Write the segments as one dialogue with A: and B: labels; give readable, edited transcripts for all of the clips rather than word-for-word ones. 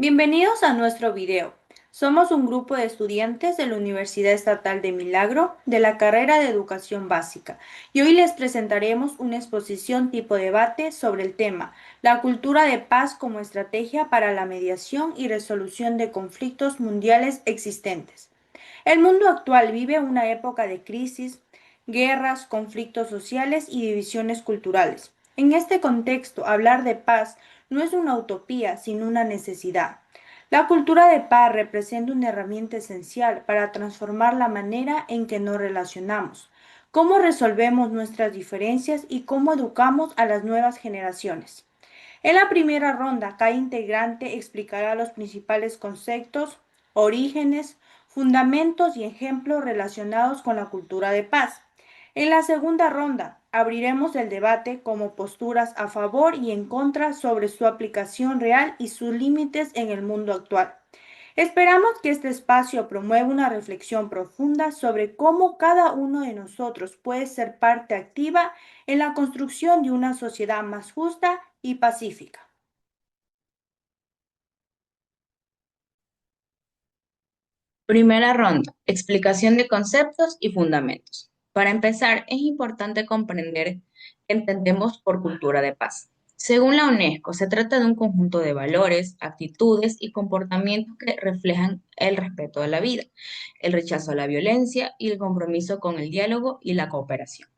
A: Bienvenidos a nuestro video. Somos un grupo de estudiantes de la Universidad Estatal de Milagro de la carrera de Educación Básica y hoy les presentaremos una exposición tipo debate sobre el tema la cultura de paz como estrategia para la mediación y resolución de conflictos mundiales existentes. El mundo actual vive una época de crisis, guerras, conflictos sociales y divisiones culturales. En este contexto, hablar de paz no es una utopía, sino una necesidad. La cultura de paz representa una herramienta esencial para transformar la manera en que nos relacionamos, cómo resolvemos nuestras diferencias y cómo educamos a las nuevas generaciones. En la primera ronda, cada integrante explicará los principales conceptos, orígenes, fundamentos y ejemplos relacionados con la cultura de paz. En la segunda ronda, abriremos el debate como posturas a favor y en contra sobre su aplicación real y sus límites en el mundo actual. Esperamos que este espacio promueva una reflexión profunda sobre cómo cada uno de nosotros puede ser parte activa en la construcción de una sociedad más justa y pacífica.
B: Primera ronda, explicación de conceptos y fundamentos. Para empezar, es importante comprender qué entendemos por cultura de paz. Según la UNESCO, se trata de un conjunto de valores, actitudes y comportamientos que reflejan el respeto a la vida, el rechazo a la violencia y el compromiso con el diálogo y la cooperación.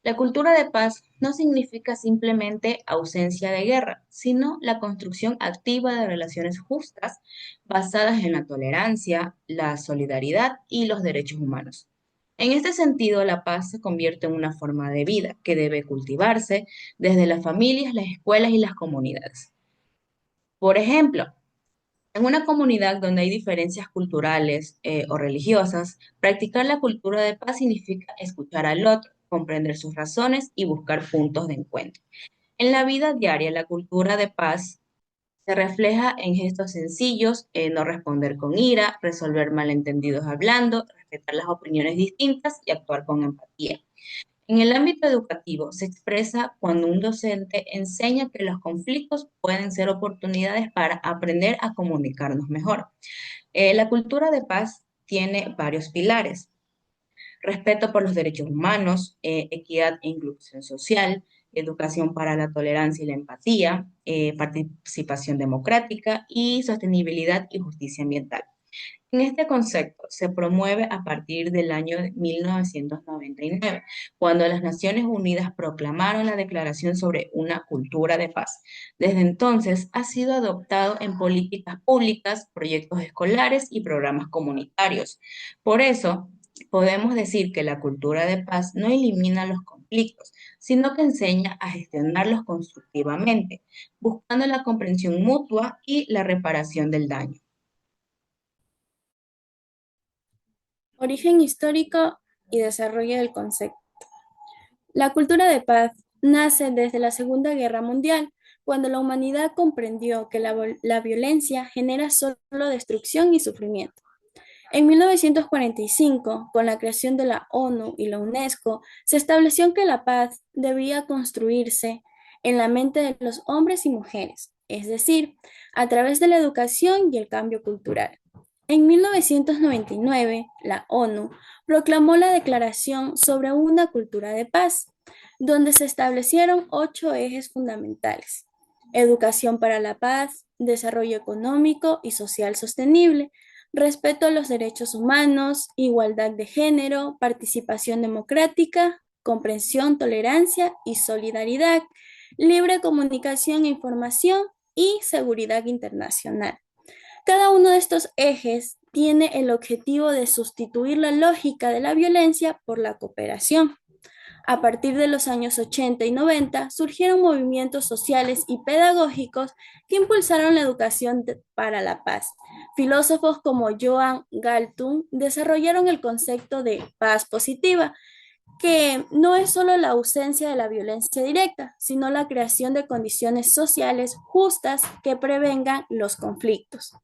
B: La cultura de paz no significa simplemente ausencia de guerra, sino la construcción activa de relaciones justas basadas en la tolerancia, la solidaridad y los derechos humanos. En este sentido, la paz se convierte en una forma de vida que debe cultivarse desde las familias, las escuelas y las comunidades. Por ejemplo, en una comunidad donde hay diferencias culturales o religiosas, practicar la cultura de paz significa escuchar al otro, comprender sus razones y buscar puntos de encuentro. En la vida diaria, la cultura de paz se refleja en gestos sencillos, no responder con ira, resolver malentendidos hablando, respetar las opiniones distintas y actuar con empatía. En el ámbito educativo se expresa cuando un docente enseña que los conflictos pueden ser oportunidades para aprender a comunicarnos mejor. La cultura de paz tiene varios pilares: respeto por los derechos humanos, equidad e inclusión social, educación para la tolerancia y la empatía, participación democrática y sostenibilidad y justicia ambiental. En este concepto se promueve a partir del año 1999, cuando las Naciones Unidas proclamaron la Declaración sobre una cultura de paz. Desde entonces ha sido adoptado en políticas públicas, proyectos escolares y programas comunitarios. Por eso, podemos decir que la cultura de paz no elimina los conflictos, sino que enseña a gestionarlos constructivamente, buscando la comprensión mutua y la reparación del daño.
C: Origen histórico y desarrollo del concepto. La cultura de paz nace desde la Segunda Guerra Mundial, cuando la humanidad comprendió que la violencia genera solo destrucción y sufrimiento. En 1945, con la creación de la ONU y la UNESCO, se estableció que la paz debía construirse en la mente de los hombres y mujeres, es decir, a través de la educación y el cambio cultural. En 1999, la ONU proclamó la Declaración sobre una cultura de paz, donde se establecieron 8 ejes fundamentales: educación para la paz, desarrollo económico y social sostenible, respeto a los derechos humanos, igualdad de género, participación democrática, comprensión, tolerancia y solidaridad, libre comunicación e información y seguridad internacional. Cada uno de estos ejes tiene el objetivo de sustituir la lógica de la violencia por la cooperación. A partir de los años 80 y 90 surgieron movimientos sociales y pedagógicos que impulsaron la educación para la paz. Filósofos como Joan Galtung desarrollaron el concepto de paz positiva, que no es solo la ausencia de la violencia directa, sino la creación de condiciones sociales justas que prevengan los conflictos.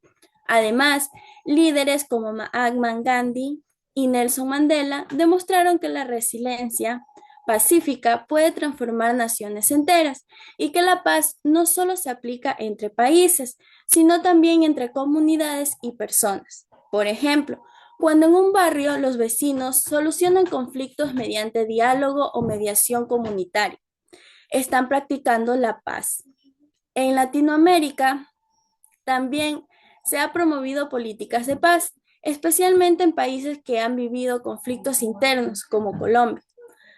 C: Además, líderes como Mahatma Gandhi y Nelson Mandela demostraron que la resiliencia pacífica puede transformar naciones enteras y que la paz no solo se aplica entre países, sino también entre comunidades y personas. Por ejemplo, cuando en un barrio los vecinos solucionan conflictos mediante diálogo o mediación comunitaria, están practicando la paz. En Latinoamérica también se ha promovido políticas de paz, especialmente en países que han vivido conflictos internos como Colombia.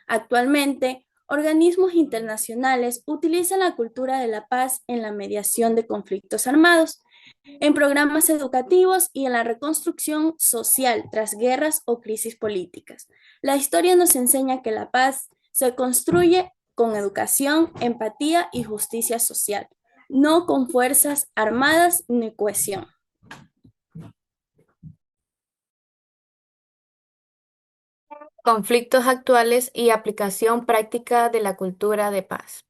C: Actualmente, organismos internacionales utilizan la cultura de la paz en la mediación de conflictos armados, en programas educativos y en la reconstrucción social tras guerras o crisis políticas. La historia nos enseña que la paz se construye con educación, empatía y justicia social, no con fuerzas armadas ni cohesión.
D: Conflictos actuales y aplicación práctica de la cultura de paz.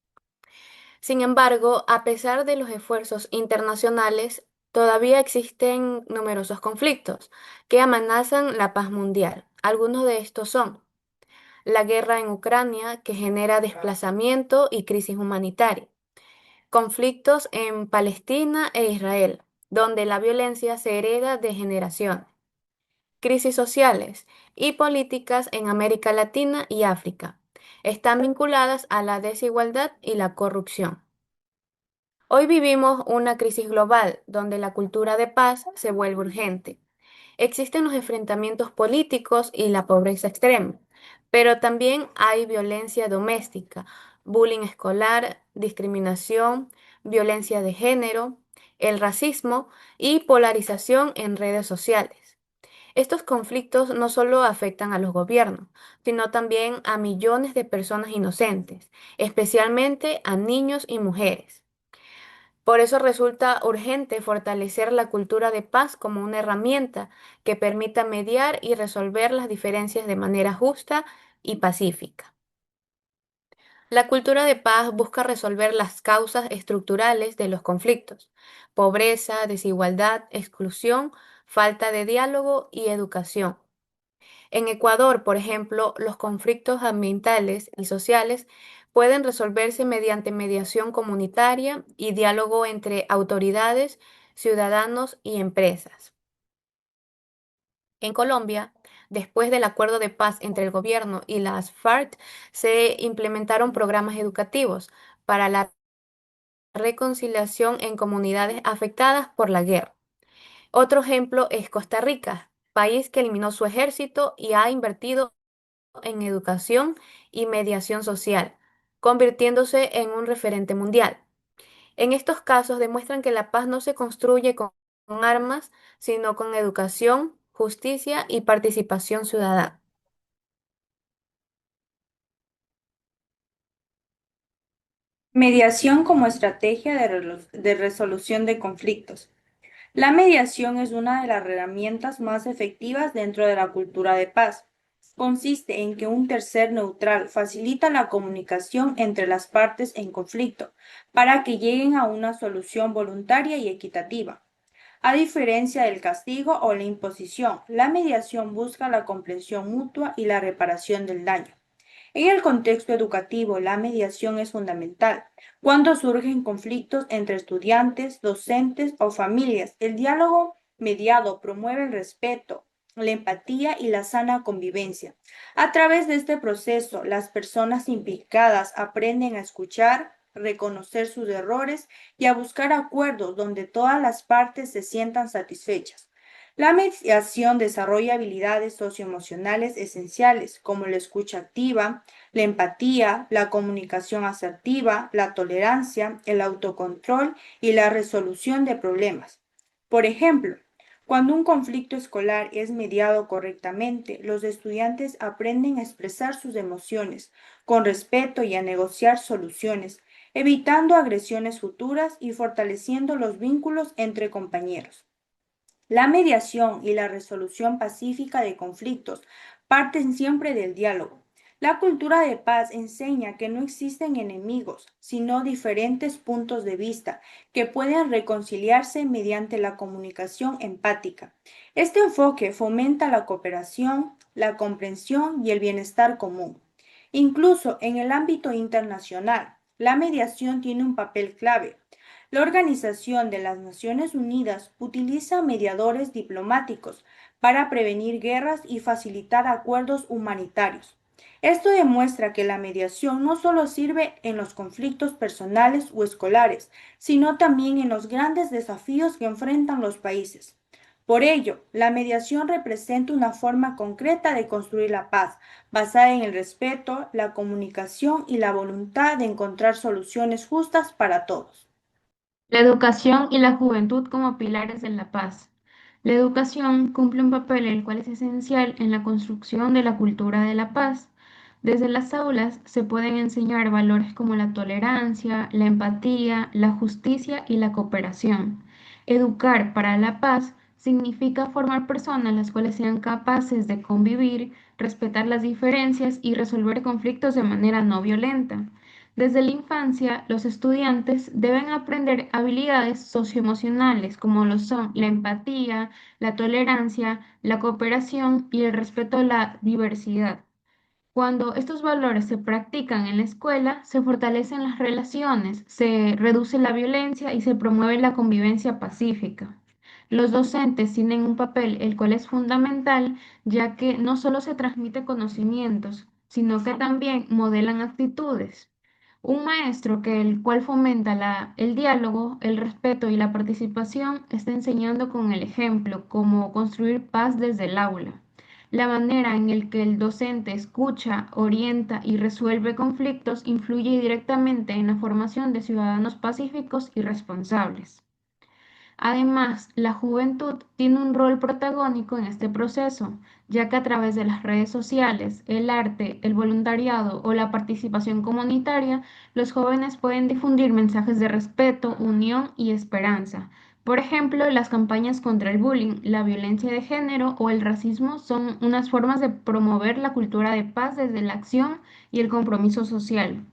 D: Sin embargo, a pesar de los esfuerzos internacionales, todavía existen numerosos conflictos que amenazan la paz mundial. Algunos de estos son la guerra en Ucrania, que genera desplazamiento y crisis humanitaria; conflictos en Palestina e Israel, donde la violencia se hereda de generaciones; crisis sociales y políticas en América Latina y África. Están vinculadas a la desigualdad y la corrupción. Hoy vivimos una crisis global donde la cultura de paz se vuelve urgente. Existen los enfrentamientos políticos y la pobreza extrema, pero también hay violencia doméstica, bullying escolar, discriminación, violencia de género, el racismo y polarización en redes sociales. Estos conflictos no solo afectan a los gobiernos, sino también a millones de personas inocentes, especialmente a niños y mujeres. Por eso resulta urgente fortalecer la cultura de paz como una herramienta que permita mediar y resolver las diferencias de manera justa y pacífica. La cultura de paz busca resolver las causas estructurales de los conflictos: pobreza, desigualdad, exclusión, falta de diálogo y educación. En Ecuador, por ejemplo, los conflictos ambientales y sociales pueden resolverse mediante mediación comunitaria y diálogo entre autoridades, ciudadanos y empresas. En Colombia, después del acuerdo de paz entre el gobierno y las FARC, se implementaron programas educativos para la reconciliación en comunidades afectadas por la guerra. Otro ejemplo es Costa Rica, país que eliminó su ejército y ha invertido en educación y mediación social, convirtiéndose en un referente mundial. En estos casos demuestran que la paz no se construye con armas, sino con educación, justicia y participación ciudadana.
A: Mediación como estrategia de resolución de conflictos. La mediación es una de las herramientas más efectivas dentro de la cultura de paz. Consiste en que un tercer neutral facilita la comunicación entre las partes en conflicto para que lleguen a una solución voluntaria y equitativa. A diferencia del castigo o la imposición, la mediación busca la comprensión mutua y la reparación del daño. En el contexto educativo, la mediación es fundamental. Cuando surgen conflictos entre estudiantes, docentes o familias, el diálogo mediado promueve el respeto, la empatía y la sana convivencia. A través de este proceso, las personas implicadas aprenden a escuchar, reconocer sus errores y a buscar acuerdos donde todas las partes se sientan satisfechas. La mediación desarrolla habilidades socioemocionales esenciales como la escucha activa, la empatía, la comunicación asertiva, la tolerancia, el autocontrol y la resolución de problemas. Por ejemplo, cuando un conflicto escolar es mediado correctamente, los estudiantes aprenden a expresar sus emociones con respeto y a negociar soluciones, evitando agresiones futuras y fortaleciendo los vínculos entre compañeros. La mediación y la resolución pacífica de conflictos parten siempre del diálogo. La cultura de paz enseña que no existen enemigos, sino diferentes puntos de vista que pueden reconciliarse mediante la comunicación empática. Este enfoque fomenta la cooperación, la comprensión y el bienestar común. Incluso en el ámbito internacional, la mediación tiene un papel clave. La Organización de las Naciones Unidas utiliza mediadores diplomáticos para prevenir guerras y facilitar acuerdos humanitarios. Esto demuestra que la mediación no solo sirve en los conflictos personales o escolares, sino también en los grandes desafíos que enfrentan los países. Por ello, la mediación representa una forma concreta de construir la paz, basada en el respeto, la comunicación y la voluntad de encontrar soluciones justas para todos.
E: La educación y la juventud como pilares de la paz. La educación cumple un papel el cual es esencial en la construcción de la cultura de la paz. Desde las aulas se pueden enseñar valores como la tolerancia, la empatía, la justicia y la cooperación. Educar para la paz significa formar personas las cuales sean capaces de convivir, respetar las diferencias y resolver conflictos de manera no violenta. Desde la infancia, los estudiantes deben aprender habilidades socioemocionales como lo son la empatía, la tolerancia, la cooperación y el respeto a la diversidad. Cuando estos valores se practican en la escuela, se fortalecen las relaciones, se reduce la violencia y se promueve la convivencia pacífica. Los docentes tienen un papel el cual es fundamental, ya que no solo se transmite conocimientos, sino que también modelan actitudes. Un maestro que el cual fomenta el diálogo, el respeto y la participación está enseñando con el ejemplo cómo construir paz desde el aula. La manera en la que el docente escucha, orienta y resuelve conflictos influye directamente en la formación de ciudadanos pacíficos y responsables. Además, la juventud tiene un rol protagónico en este proceso, ya que a través de las redes sociales, el arte, el voluntariado o la participación comunitaria, los jóvenes pueden difundir mensajes de respeto, unión y esperanza. Por ejemplo, las campañas contra el bullying, la violencia de género o el racismo son unas formas de promover la cultura de paz desde la acción y el compromiso social.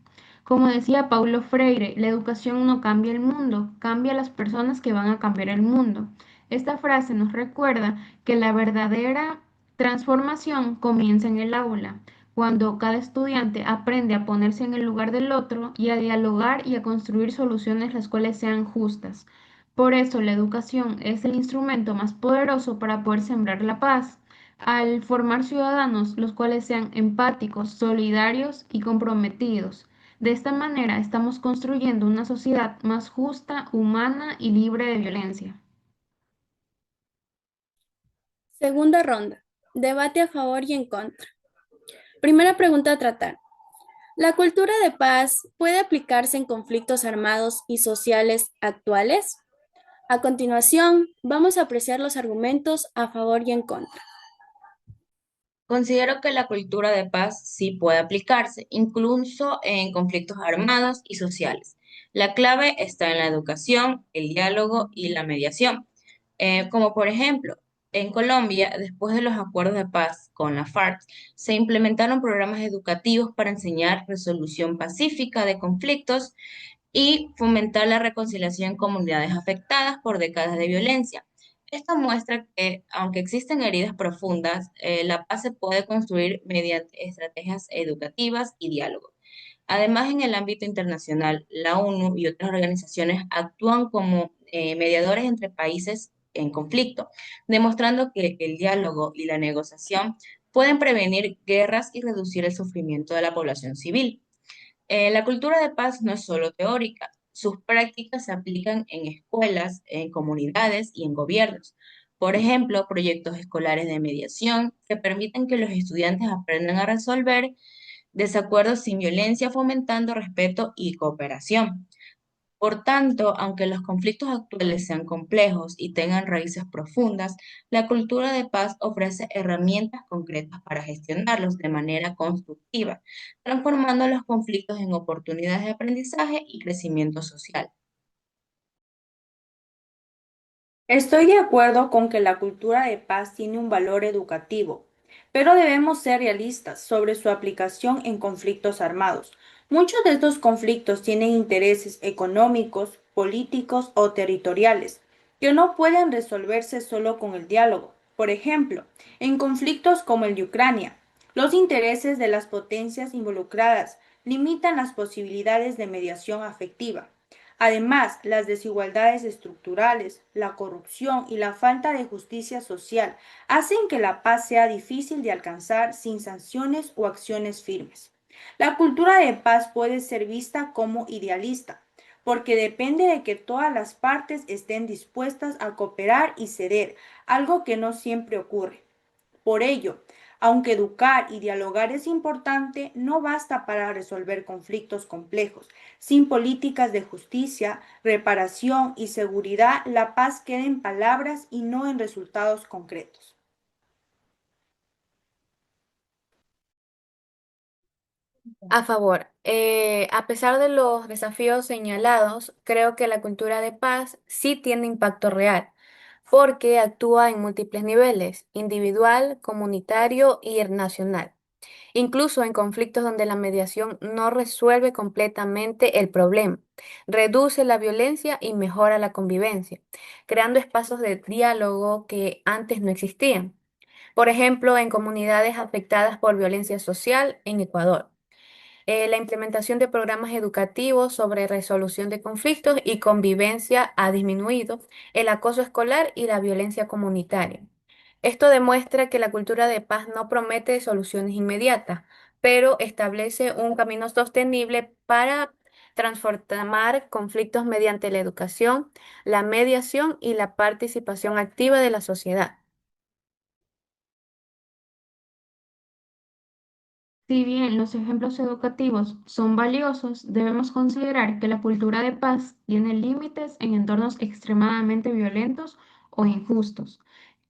E: Como decía Paulo Freire, la educación no cambia el mundo, cambia las personas que van a cambiar el mundo. Esta frase nos recuerda que la verdadera transformación comienza en el aula, cuando cada estudiante aprende a ponerse en el lugar del otro y a dialogar y a construir soluciones las cuales sean justas. Por eso la educación es el instrumento más poderoso para poder sembrar la paz, al formar ciudadanos los cuales sean empáticos, solidarios y comprometidos. De esta manera estamos construyendo una sociedad más justa, humana y libre de violencia.
C: Segunda ronda. Debate a favor y en contra. Primera pregunta a tratar. ¿La cultura de paz puede aplicarse en conflictos armados y sociales actuales? A continuación, vamos a apreciar los argumentos a favor y en contra.
B: Considero que la cultura de paz sí puede aplicarse, incluso en conflictos armados y sociales. La clave está en la educación, el diálogo y la mediación. Como por ejemplo, en Colombia, después de los acuerdos de paz con la FARC, se implementaron programas educativos para enseñar resolución pacífica de conflictos y fomentar la reconciliación en comunidades afectadas por décadas de violencia. Esto muestra que, aunque existen heridas profundas, la paz se puede construir mediante estrategias educativas y diálogo. Además, en el ámbito internacional, la ONU y otras organizaciones actúan como mediadores entre países en conflicto, demostrando que el diálogo y la negociación pueden prevenir guerras y reducir el sufrimiento de la población civil. La cultura de paz no es solo teórica, sus prácticas se aplican en escuelas, en comunidades y en gobiernos. Por ejemplo, proyectos escolares de mediación que permiten que los estudiantes aprendan a resolver desacuerdos sin violencia, fomentando respeto y cooperación. Por tanto, aunque los conflictos actuales sean complejos y tengan raíces profundas, la cultura de paz ofrece herramientas concretas para gestionarlos de manera constructiva, transformando los conflictos en oportunidades de aprendizaje y crecimiento social.
A: Estoy de acuerdo con que la cultura de paz tiene un valor educativo, pero debemos ser realistas sobre su aplicación en conflictos armados. Muchos de estos conflictos tienen intereses económicos, políticos o territoriales que no pueden resolverse solo con el diálogo. Por ejemplo, en conflictos como el de Ucrania, Los intereses de las potencias involucradas limitan las posibilidades de mediación afectiva. Además, las desigualdades estructurales, la corrupción y la falta de justicia social hacen que la paz sea difícil de alcanzar sin sanciones o acciones firmes. La cultura de paz puede ser vista como idealista, porque depende de que todas las partes estén dispuestas a cooperar y ceder, algo que no siempre ocurre. Por ello, aunque educar y dialogar es importante, no basta para resolver conflictos complejos. Sin políticas de justicia, reparación y seguridad, la paz queda en palabras y no en resultados concretos.
D: A favor. A pesar de los desafíos señalados, creo que la cultura de paz sí tiene impacto real, porque actúa en múltiples niveles, individual, comunitario y nacional, incluso en conflictos donde la mediación no resuelve completamente el problema, reduce la violencia y mejora la convivencia, creando espacios de diálogo que antes no existían. Por ejemplo, en comunidades afectadas por violencia social en Ecuador. La implementación de programas educativos sobre resolución de conflictos y convivencia ha disminuido el acoso escolar y la violencia comunitaria. Esto demuestra que la cultura de paz no promete soluciones inmediatas, pero establece un camino sostenible para transformar conflictos mediante la educación, la mediación y la participación activa de la sociedad.
E: Si bien los ejemplos educativos son valiosos, debemos considerar que la cultura de paz tiene límites en entornos extremadamente violentos o injustos.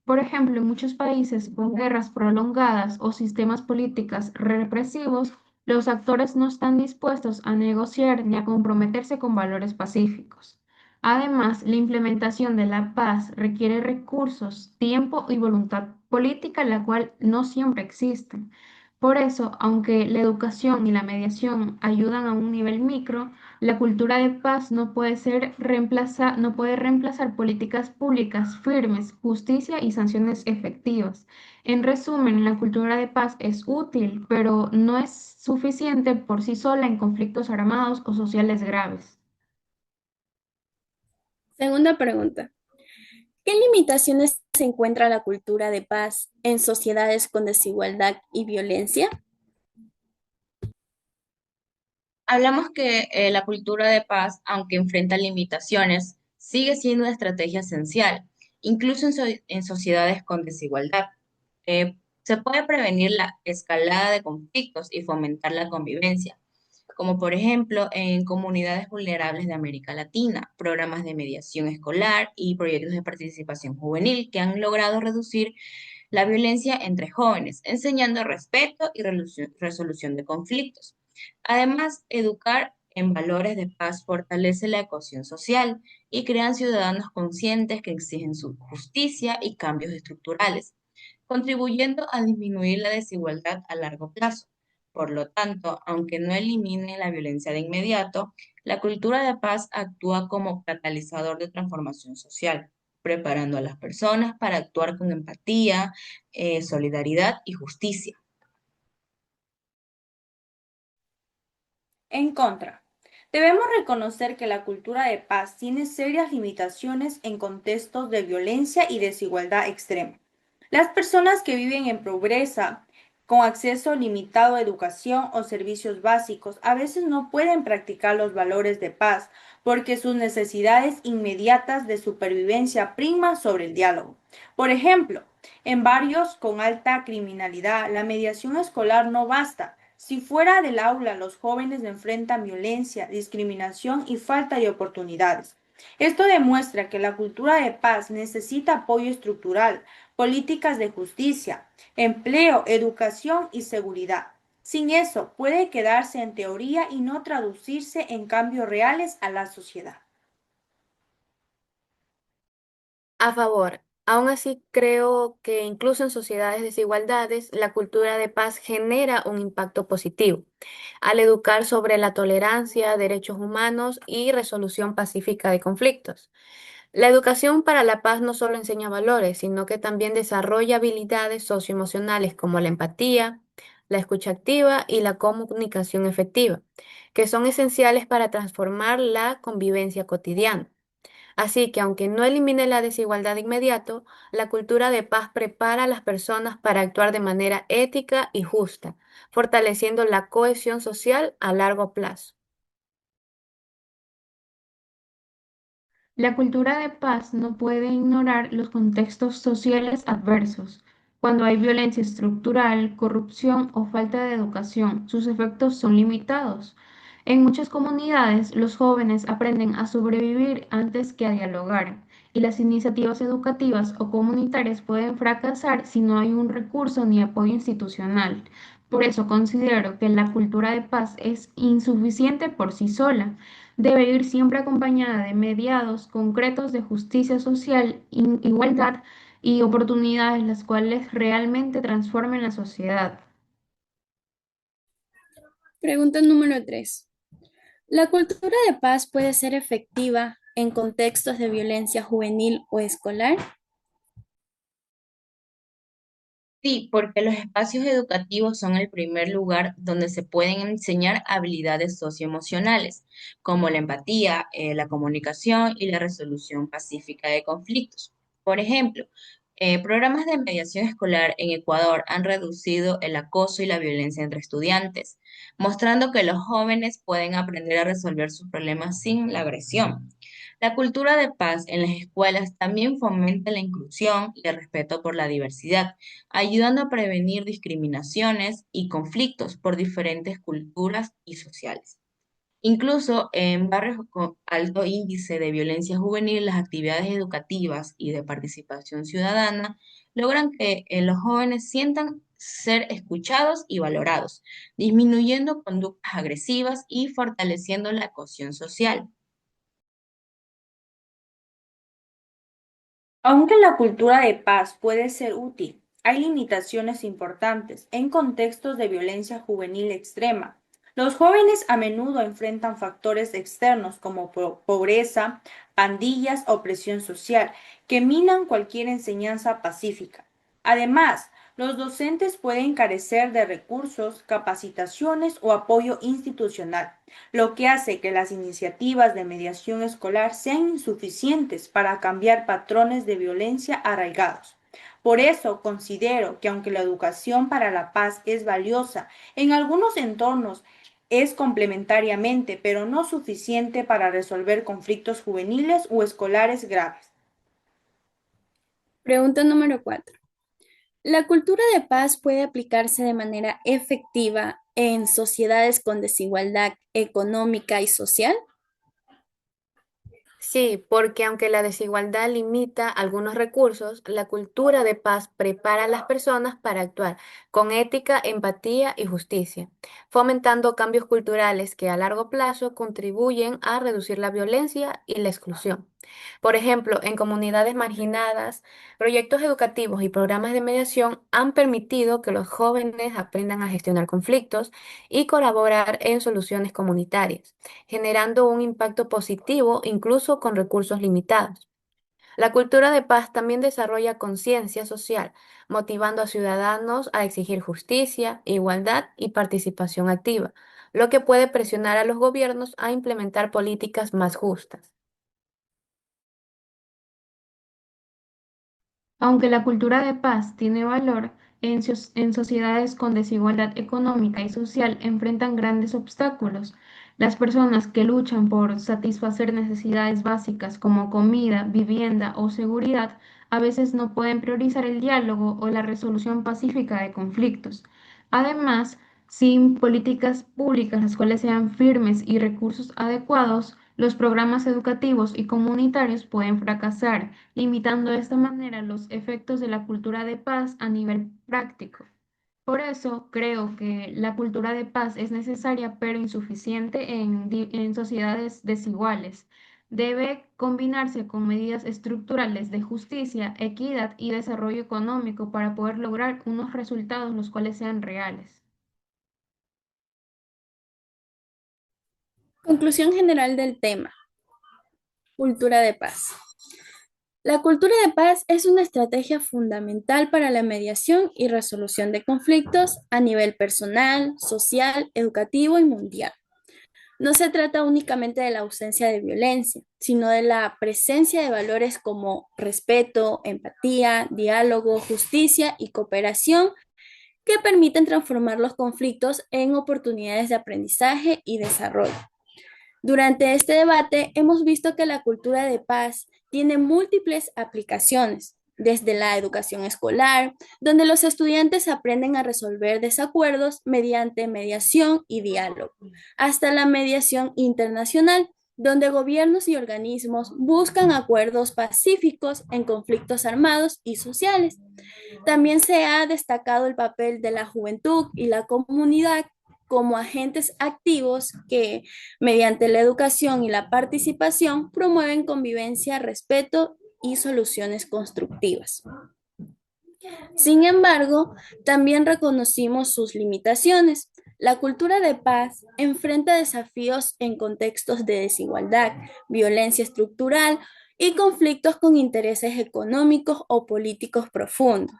E: Por ejemplo, en muchos países con guerras prolongadas o sistemas políticos represivos, los actores no están dispuestos a negociar ni a comprometerse con valores pacíficos. Además, la implementación de la paz requiere recursos, tiempo y voluntad política, la cual no siempre existe. Por eso, aunque la educación y la mediación ayudan a un nivel micro, la cultura de paz no puede reemplazar políticas públicas firmes, justicia y sanciones efectivas. En resumen, la cultura de paz es útil, pero no es suficiente por sí sola en conflictos armados o sociales graves.
C: Segunda pregunta. ¿Qué limitaciones se encuentra la cultura de paz en sociedades con desigualdad y violencia?
B: Hablamos que la cultura de paz, aunque enfrenta limitaciones, sigue siendo una estrategia esencial, incluso en sociedades con desigualdad. Se puede prevenir la escalada de conflictos y fomentar la convivencia, como por ejemplo en comunidades vulnerables de América Latina, programas de mediación escolar y proyectos de participación juvenil que han logrado reducir la violencia entre jóvenes, enseñando respeto y resolución de conflictos. Además, educar en valores de paz fortalece la cohesión social y crean ciudadanos conscientes que exigen su justicia y cambios estructurales, contribuyendo a disminuir la desigualdad a largo plazo. Por lo tanto, aunque no elimine la violencia de inmediato, la cultura de paz actúa como catalizador de transformación social, preparando a las personas para actuar con empatía, solidaridad y justicia.
A: En contra, debemos reconocer que la cultura de paz tiene serias limitaciones en contextos de violencia y desigualdad extrema. Las personas que viven en pobreza, con acceso limitado a educación o servicios básicos, a veces no pueden practicar los valores de paz porque sus necesidades inmediatas de supervivencia priman sobre el diálogo. Por ejemplo, en barrios con alta criminalidad, la mediación escolar no basta. Si fuera del aula los jóvenes enfrentan violencia, discriminación y falta de oportunidades. Esto demuestra que la cultura de paz necesita apoyo estructural, políticas de justicia, empleo, educación y seguridad. Sin eso, puede quedarse en teoría y no traducirse en cambios reales a la sociedad.
D: A favor. Aún así, creo que incluso en sociedades desigualdades, la cultura de paz genera un impacto positivo al educar sobre la tolerancia, derechos humanos y resolución pacífica de conflictos. La educación para la paz no solo enseña valores, sino que también desarrolla habilidades socioemocionales como la empatía, la escucha activa y la comunicación efectiva, que son esenciales para transformar la convivencia cotidiana. Así que aunque no elimine la desigualdad de inmediato, la cultura de paz prepara a las personas para actuar de manera ética y justa, fortaleciendo la cohesión social a largo plazo.
E: La cultura de paz no puede ignorar los contextos sociales adversos. Cuando hay violencia estructural, corrupción o falta de educación, sus efectos son limitados. En muchas comunidades, los jóvenes aprenden a sobrevivir antes que a dialogar, y las iniciativas educativas o comunitarias pueden fracasar si no hay un recurso ni apoyo institucional. Por eso considero que la cultura de paz es insuficiente por sí sola. Debe ir siempre acompañada de mediados concretos de justicia social, igualdad y oportunidades, las cuales realmente transformen la sociedad.
C: Pregunta número 3. ¿La cultura de paz puede ser efectiva en contextos de violencia juvenil o escolar?
B: Sí, porque los espacios educativos son el primer lugar donde se pueden enseñar habilidades socioemocionales, como la empatía, la comunicación y la resolución pacífica de conflictos. Por ejemplo, programas de mediación escolar en Ecuador han reducido el acoso y la violencia entre estudiantes, mostrando que los jóvenes pueden aprender a resolver sus problemas sin la agresión. La cultura de paz en las escuelas también fomenta la inclusión y el respeto por la diversidad, ayudando a prevenir discriminaciones y conflictos por diferentes culturas y sociales. Incluso en barrios con alto índice de violencia juvenil, las actividades educativas y de participación ciudadana logran que los jóvenes sientan ser escuchados y valorados, disminuyendo conductas agresivas y fortaleciendo la cohesión social.
A: Aunque la cultura de paz puede ser útil, hay limitaciones importantes en contextos de violencia juvenil extrema. Los jóvenes a menudo enfrentan factores externos como pobreza, pandillas o presión social que minan cualquier enseñanza pacífica. Además, los docentes pueden carecer de recursos, capacitaciones o apoyo institucional, lo que hace que las iniciativas de mediación escolar sean insuficientes para cambiar patrones de violencia arraigados. Por eso considero que aunque la educación para la paz es valiosa, en algunos entornos es complementariamente, pero no suficiente para resolver conflictos juveniles o escolares graves.
C: Pregunta número 4. ¿La cultura de paz puede aplicarse de manera efectiva en sociedades con desigualdad económica y social?
D: Sí, porque aunque la desigualdad limita algunos recursos, la cultura de paz prepara a las personas para actuar con ética, empatía y justicia, fomentando cambios culturales que a largo plazo contribuyen a reducir la violencia y la exclusión. Por ejemplo, en comunidades marginadas, proyectos educativos y programas de mediación han permitido que los jóvenes aprendan a gestionar conflictos y colaborar en soluciones comunitarias, generando un impacto positivo incluso con recursos limitados. La cultura de paz también desarrolla conciencia social, motivando a ciudadanos a exigir justicia, igualdad y participación activa, lo que puede presionar a los gobiernos a implementar políticas más justas.
E: Aunque la cultura de paz tiene valor, en sociedades con desigualdad económica y social enfrentan grandes obstáculos. Las personas que luchan por satisfacer necesidades básicas como comida, vivienda o seguridad a veces no pueden priorizar el diálogo o la resolución pacífica de conflictos. Además, sin políticas públicas las cuales sean firmes y recursos adecuados, los programas educativos y comunitarios pueden fracasar, limitando de esta manera los efectos de la cultura de paz a nivel práctico. Por eso creo que la cultura de paz es necesaria pero insuficiente en sociedades desiguales. Debe combinarse con medidas estructurales de justicia, equidad y desarrollo económico para poder lograr unos resultados los cuales sean reales.
C: Conclusión general del tema. Cultura de paz. La cultura de paz es una estrategia fundamental para la mediación y resolución de conflictos a nivel personal, social, educativo y mundial. No se trata únicamente de la ausencia de violencia, sino de la presencia de valores como respeto, empatía, diálogo, justicia y cooperación que permiten transformar los conflictos en oportunidades de aprendizaje y desarrollo. Durante este debate hemos visto que la cultura de paz tiene múltiples aplicaciones, desde la educación escolar, donde los estudiantes aprenden a resolver desacuerdos mediante mediación y diálogo, hasta la mediación internacional, donde gobiernos y organismos buscan acuerdos pacíficos en conflictos armados y sociales. También se ha destacado el papel de la juventud y la comunidad como agentes activos que, mediante la educación y la participación, promueven convivencia, respeto y soluciones constructivas. Sin embargo, también reconocimos sus limitaciones. La cultura de paz enfrenta desafíos en contextos de desigualdad, violencia estructural y conflictos con intereses económicos o políticos profundos.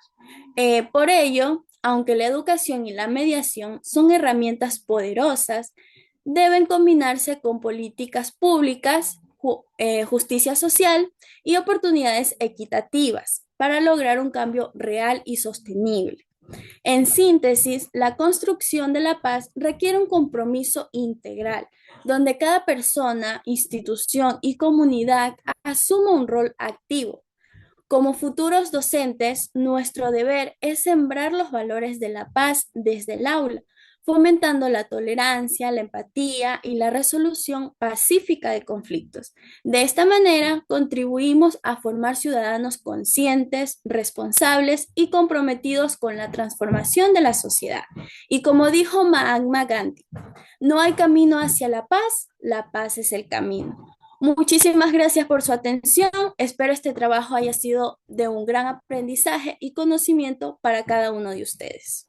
C: Por ello, aunque la educación y la mediación son herramientas poderosas, deben combinarse con políticas públicas, justicia social y oportunidades equitativas para lograr un cambio real y sostenible. En síntesis, la construcción de la paz requiere un compromiso integral, donde cada persona, institución y comunidad asuma un rol activo. Como futuros docentes, nuestro deber es sembrar los valores de la paz desde el aula, fomentando la tolerancia, la empatía y la resolución pacífica de conflictos. De esta manera, contribuimos a formar ciudadanos conscientes, responsables y comprometidos con la transformación de la sociedad. Y como dijo Mahatma Gandhi, no hay camino hacia la paz es el camino. Muchísimas gracias por su atención. Espero este trabajo haya sido de un gran aprendizaje y conocimiento para cada uno de ustedes.